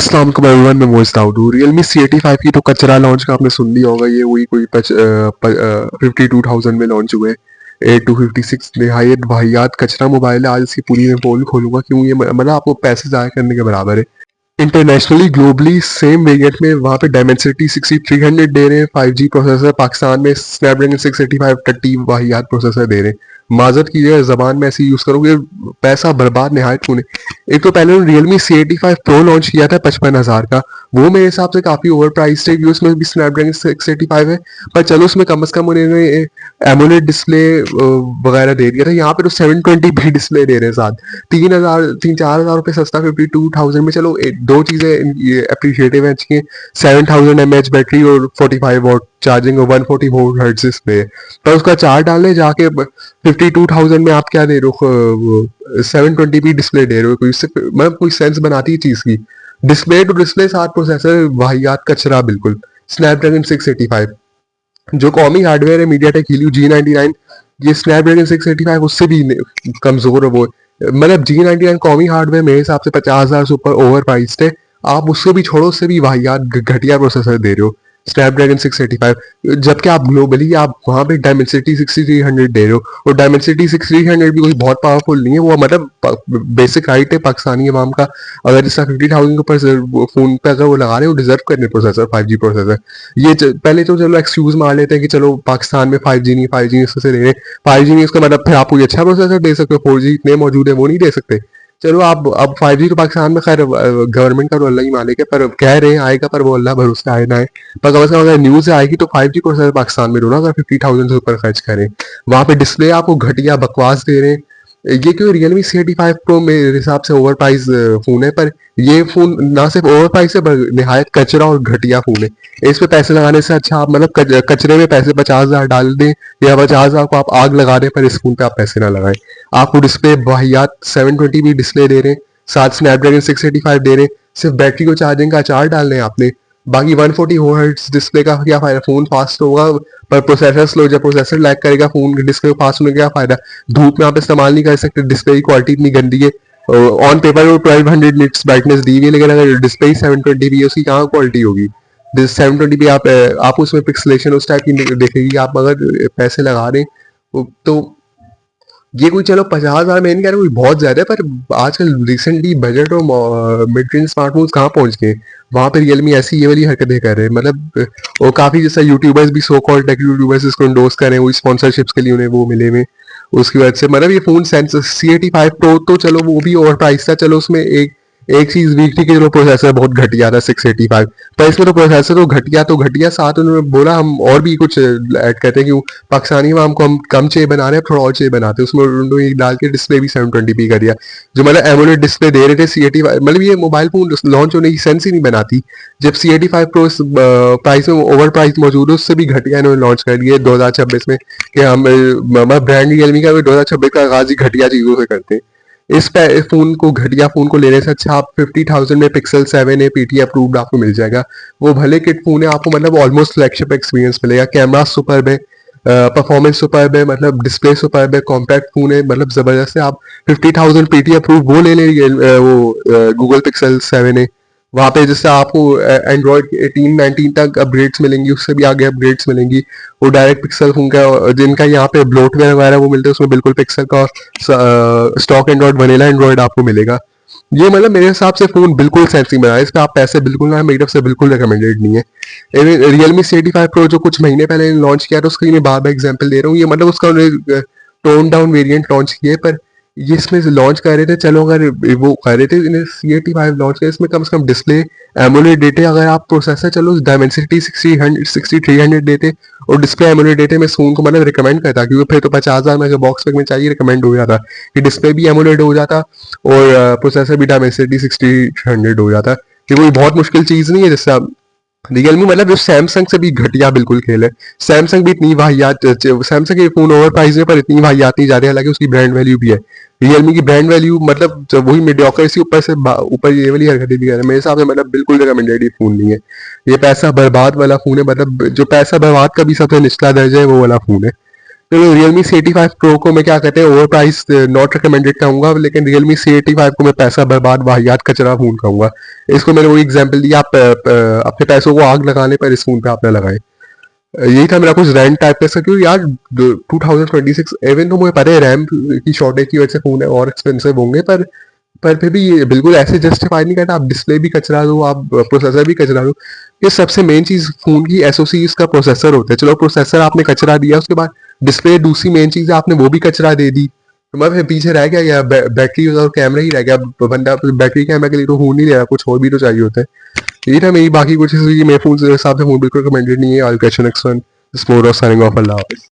अस्सलाम वालेकुम एवरीवन, मैं मोइज़ दाऊद हूँ। रियलमी C85 की तो कचरा लॉन्च का आपने सुन लिया होगा। ये वही कोई 52,000 में लॉन्च हुए। 8256 निहायत वाहियात कचरा मोबाइल है। आज इसकी पूरी मैं पोल खोलूंगा क्यों ये मतलब आपको पैसे ज़ाया करने के बराबर है। इंटरनेशनली ग्लोबली सेम वेरिएंट में वहाँ पे डायमेंसिटी 6300 दे रहे हैं। 5G प्रोसेसर पाकिस्तान में स्नैपड्रैगन 685 टट्टी वाहियात प्रोसेसर दे रहे हैं। माजत कीजिएगा ज़बान में ऐसे यूज़ करोगे, पैसा बर्बाद नहायत होने। एक तो पहले उन्होंने रियलमी C85 प्रो लॉन्च किया था 55,000 का। वो मेरे हिसाब से काफ़ी ओवर प्राइस है, उसमें भी स्नैपड्रैगन 685 है। पर चलो उसमें कम से कम उन्होंने एमोलेड डिस्प्ले वगैरह दे दिया था। यहाँ पे तो 720p डिस्प्ले दे रहे हैं साथ। 3,000 रुपये सस्ता 52,000 में। चलो दो चीज़ें अप्रिशिएटिव हैं अच्छी हैं। 7000 mAh बैटरी और 45 वॉट चार्जिंग और 140 वोल्ट हर्ट्ज डिस्प्ले है। पर उसका चार्ज डालने जाके 52,000 में आप क्या दे रहे हो? 720p डिस्प्ले दे रहे हो। कोई उससे मतलब कोई सेंस बनाती है चीज़ की? डिस्प्ले टू डिस्प्ले साथ प्रोसेसर वाहियात कचरा बिल्कुल। स्नैपड्रैगन 685 जो कौमी हार्डवेयर है मीडिया टेक हीलियो G99, ये स्नैपड्रैगन 685 उससे भी कमजोर है। वो मतलब G99 कौमी हार्डवेयर मेरे हिसाब से 50,000 से ऊपर ओवर प्राइस्ड है। आप उससे भी छोड़ो, उससे भी वाहियात घटिया प्रोसेसर दे रहे हो स्नैपड्रैगन 685, जबकि आप ग्लोबली आप वहाँ पे डायमेंसिटी 6300 दे रहे हो। और डायमेंसिटी 6300 भी कोई बहुत पावरफुल नहीं है। वो मतलब बेसिक राइट है पाकिस्तानी अवाम का। अगर जिसका 50,000 के ऊपर फोन पे अगर वो लगा रहे हो, डिजर्व करने प्रोसेसर 5G प्रोसेसर। ये पहले तो चलो एक्सक्यूज मार लेते हैं कि चलो पाकिस्तान में 5G नहीं, 5G इससे दे रहे हैं। 5G नहीं, उसका मतलब फिर आप कोई अच्छा प्रोसेसर दे सकते हो। 4G इतने मौजूद है, वो नहीं दे सकते। चलो आप अब 5G तो पाकिस्तान में खैर गवर्नमेंट का तो अल्लाह ही मालिक है, पर कह रहे हैं आएगा, पर वो अल्लाह भरोसे आए ना आए। पर कम से कम अगर न्यूज़ आएगी तो 5G प्रोसेसर पाकिस्तान में दो ना, अगर 50,000 से ऊपर खर्च करें। वहाँ पे डिस्प्ले आपको घटिया बकवास दे रहे हैं। ये क्यों? रियलमी C85 प्रो मेरे हिसाब से ओवर प्राइस फोन है, पर ये फोन ना सिर्फ ओवर प्राइस है पर निहायत कचरा और घटिया फोन है। इस पे पैसे लगाने से अच्छा आप मतलब कचरे में पैसे 50,000 डाल दें, या 50,000 को आप आग लगा दें, पर इस फोन पे आप पैसे ना लगाएं। आपको डिस्प्ले वाहियात 720p डिस्प्ले दे रहे हैं, साथ स्नैपड्रैगन 685 दे रहे हैं। सिर्फ बैटरी को चार्जिंग का चार्ज डालने हैं आपने। बाकी 140 हर्ट्ज डिस्प्ले का क्या फायदा? फोन फास्ट होगा पर प्रोसेसर स्लो। जब प्रोसेसर लैग करेगा फोन डिस्प्ले फास्ट होने का क्या फायदा? धूप में आप इस्तेमाल नहीं कर सकते, डिस्प्ले की क्वालिटी इतनी गंदी है। ऑन पेपर वो 1200 निट्स ब्राइटनेस दी हुई है, लेकिन अगर डिस्प्ले ही 720p है, उसकी कहाँ क्वालिटी होगी? 720p आप उसमें पिक्सलेशन उस टाइप की देखेगी। आप अगर पैसे लगा रहे हैं तो ये कोई चलो 50,000 में नहीं कह रहा कोई बहुत ज्यादा है, पर आजकल रिसेंटली बजट और मिड रेंज स्मार्टफोन्स कहाँ पहुंच गए? वहां पे रियलमी ऐसी ये वाली हरकतें कर रहे हैं। मतलब और काफी जैसा यूट्यूबर्स भी सो कॉल्ड टेक यूट्यूबर्स इसको इंडोर्स कर रहे हैं, वही स्पॉन्सरशिप्स के लिए उन्हें वो मिले हुए। उसकी वजह से मतलब ये फोन सेंस C85 प्रो तो चलो वो भी ओवर प्राइस था। चलो उसमें एक एक चीज वीक थी कि चलो प्रोसेसर बहुत घटिया था 685, पर इसमें तो प्रोसेसर तो घटिया साथ उन्होंने बोला हम और भी कुछ ऐड करते हैं कि पाकिस्तानी आवाम को हम कम चाहिए बना रहे हैं, थोड़ा और चाहिए बनाते हैं। उसमें उन्होंने डाल के डिस्प्ले भी 720p कर दिया, जो मतलब एमोलेड डिस्प्ले दे रहे थे C85। मतलब ये मोबाइल फोन लॉन्च होने की सेंस ही नहीं बनाती। जब C85 प्रो प्राइस में ओवर प्राइस मौजूद है, उससे भी घटिया इन्होंने लॉन्च कर दिया 2026 में कि हम ब्रांड रियलमी का 2026 का आगाज ही घटिया चीजों से करते हैं। इस फोन को घटिया फोन को लेने से अच्छा आप 50,000 में पिक्सल 7 PT अप्रूव्ड आपको मिल जाएगा। वो भले किट फोन है, आपको मतलब ऑलमोस्ट फ्लैगशिप एक्सपीरियंस मिलेगा। कैमरा सुपर्ब है, परफॉर्मेंस सुपर्ब है, मतलब डिस्प्ले सुपर्ब है, कॉम्पैक्ट फोन है, मतलब जबरदस्त है। आप 50,000 PT अप्रूव वो ले लेंगे। वो गूगल पिक्सल 7 है। वहाँ पे जैसे आपको एंड्रॉयड 18 19 तक अपग्रेड्स मिलेंगी, उससे भी आगे अपग्रेड्स मिलेंगी। वो डायरेक्ट पिक्सल फोन का जिनका यहाँ पे ब्लोटवेयर वगैरह वो मिलते हैं, उसमें बिल्कुल पिक्सल का स्टॉक एंड्रॉयड वनीला एंड्रॉयड आपको मिलेगा। ये मतलब मेरे हिसाब से फोन बिल्कुल सेंसी बना है। इस पे आप पैसे बिल्कुल ना, मेरी तरफ से बिल्कुल रिकमेंडेड नहीं है। रियलमी C85 प्रो जो कुछ महीने पहले लॉन्च किया था, उसका मैं बार बार एग्जाम्पल दे रहा हूँ। ये मतलब उसका टोन डाउन वेरिएंट लॉन्च किए, पर ये इसमें लॉन्च कर रहे थे। चलो अगर वो कर रहे थे इन्हें C85 लॉन्च किया, इसमें कम से कम डिस्प्ले एमोलेड देते। अगर आप प्रोसेसर चलो डायमेंसिटी 6300 देते और डिस्प्ले एमोलेड देते, मैं फोन को मतलब रिकमेंड करता, क्योंकि फिर तो 50,000 में बॉक्स पैक में चाहिए रिकमेंड हो जाता कि डिस्प्ले भी एमोलेड हो जाता और प्रोसेसर भी डायमेंसिटी 6300 हो जाता। ये कोई बहुत मुश्किल चीज़ नहीं है। जिससे आप रियलमी मतलब जो सैमसंग से भी घटिया बिल्कुल खेल है। सैमसंग भी इतनी वाहियात, सैमसंग के फोन ओवर प्राइस है पर इतनी वाहियात नहीं जा रही, हालांकि उसकी ब्रांड वैल्यू भी है। रियलमी की ब्रांड वैल्यू मतलब जब वही मीडियोकर से ऊपर से ऊपर ये वाली हरकतें भी कर रहे हैं। मेरे हिसाब से मतलब बिल्कुल रिकमेंडेड ये फोन नहीं है। ये पैसा बर्बाद वाला फोन है, मतलब जो पैसा बर्बाद का भी सबसे निचला दर्जा है वो वाला फोन है। चलो रियलमी C85 प्रो को मैं क्या कहते हैं ओवर प्राइस नॉट रिकमेंडेड कहूंगा, लेकिन रियलमी C85 को मैं पैसा बर्बाद वाहियात कचरा फोन कहूंगा। इसको मैंने वही एग्जांपल दिया, आप अपने पैसों को आग लगाने पर इस फोन पे आपने लगाए। यही था मेरा कुछ रैंट टाइप का, क्योंकि यार 2026 इवन तो मुझे पता है रैम की शॉर्टेज की वजह से फोन है और एक्सपेंसिव होंगे, पर फिर भी ये बिल्कुल ऐसे जस्टिफाई नहीं करता। आप डिस्प्ले भी कचरा दो, आप प्रोसेसर भी कचरा दो। ये सबसे मेन चीज फोन की एसओसी इसका प्रोसेसर होता है। चलो प्रोसेसर आपने कचरा दिया, उसके बाद डिस्प्ले दूसरी मेन चीज है, आपने वो भी कचरा दे दी, तो मैं फिर पीछे रह गया या बैटरी और कैमरा ही रह गया। बंदा बैटरी कैमरा के लिए तो फोन नहीं ले रहा, कुछ और भी तो चाहिए होता है। यही था मेरी बाकी कुछ, मेरे फोन के हिसाब से फोन बिल्कुल रिकमेंडेड नहीं है। I'll catch you next one. This is more of signing off. Allah Hafiz.